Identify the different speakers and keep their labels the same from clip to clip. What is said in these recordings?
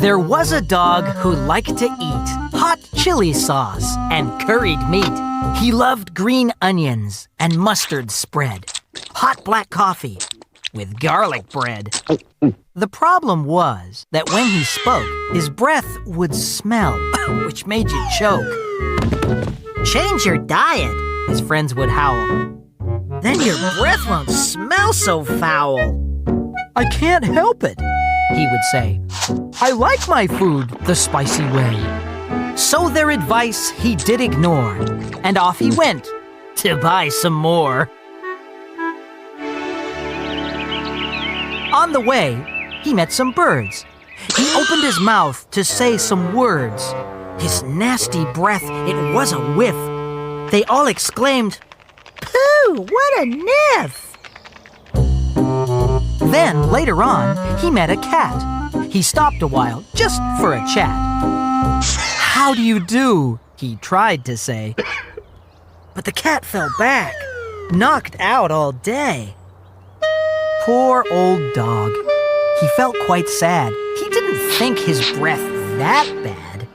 Speaker 1: There was a dog who liked to eat hot chili sauce and curried meat. He loved green onions and mustard spread, hot black coffee with garlic bread. The problem was that when he spoke, his breath would smell, which made you choke. "Change your diet," his friends would howl. "Then your breath won't smell so foul." "I can't help it," he would say. "I like my food the spicy way." So their advice he did ignore, and off he went to buy some more. On the way, he met some birds. He opened his mouth to say some words. His nasty breath, it was a whiff. They all exclaimed, "Pooh, what a niff!" Then, later on, he met a cat. He stopped a while, just for a chat. "How do you do?" he tried to say. But the cat fell back, knocked out all day. Poor old dog. He felt quite sad. He didn't think his breath that bad.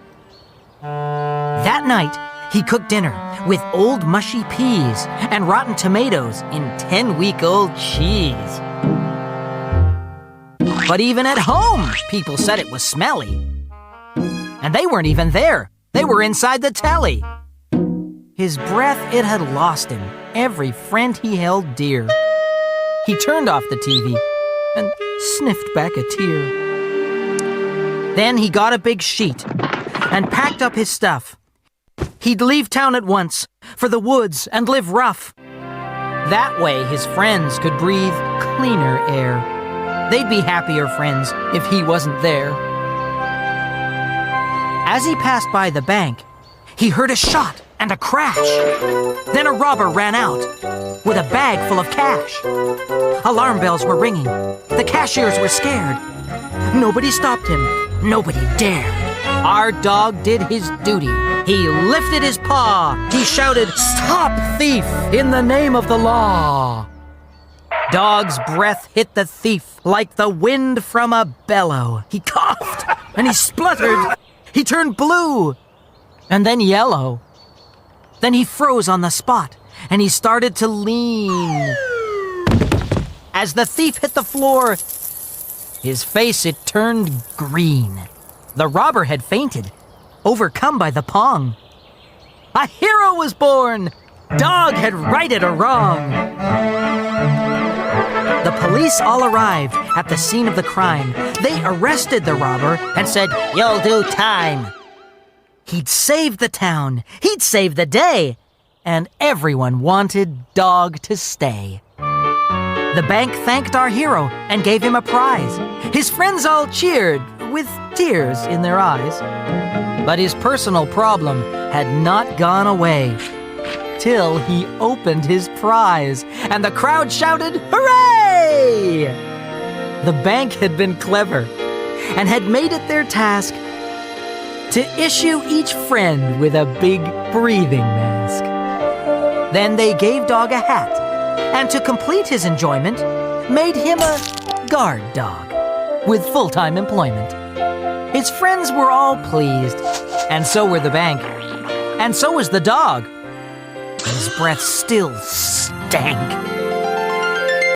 Speaker 1: That night, he cooked dinner with old mushy peas and rotten tomatoes in 10-week-old cheese. But even at home, people said it was smelly. And they weren't even there. They were inside the telly. His breath, it had lost him, every friend he held dear. He turned off the TV and sniffed back a tear. Then he got a big sheet and packed up his stuff. He'd leave town at once for the woods and live rough. That way his friends could breathe cleaner air. They'd be happier friends if he wasn't there. As he passed by the bank, he heard a shot and a crash. Then a robber ran out with a bag full of cash. Alarm bells were ringing. The cashiers were scared. Nobody stopped him. Nobody dared. Our dog did his duty. He lifted his paw. He shouted, "Stop, thief, in the name of the law." Dog's breath hit the thief like the wind from a bellow. He coughed and he spluttered. He turned blue and then yellow. Then he froze on the spot and he started to lean. As the thief hit the floor, his face, it turned green. The robber had fainted, overcome by the pong. A hero was born! Dog had righted a wrong. The police all arrived at the scene of the crime. They arrested the robber and said, "You'll do time." He'd saved the town. He'd saved the day. And everyone wanted Dog to stay. The bank thanked our hero and gave him a prize. His friends all cheered with tears in their eyes. But his personal problem had not gone away till he opened his prize, and the crowd shouted, "Hooray!" The bank had been clever and had made it their task to issue each friend with a big breathing mask. Then they gave Dog a hat, and to complete his enjoyment, made him a guard dog with full-time employment. His friends were all pleased, and so were the bank, and so was the dog. His breath still stank.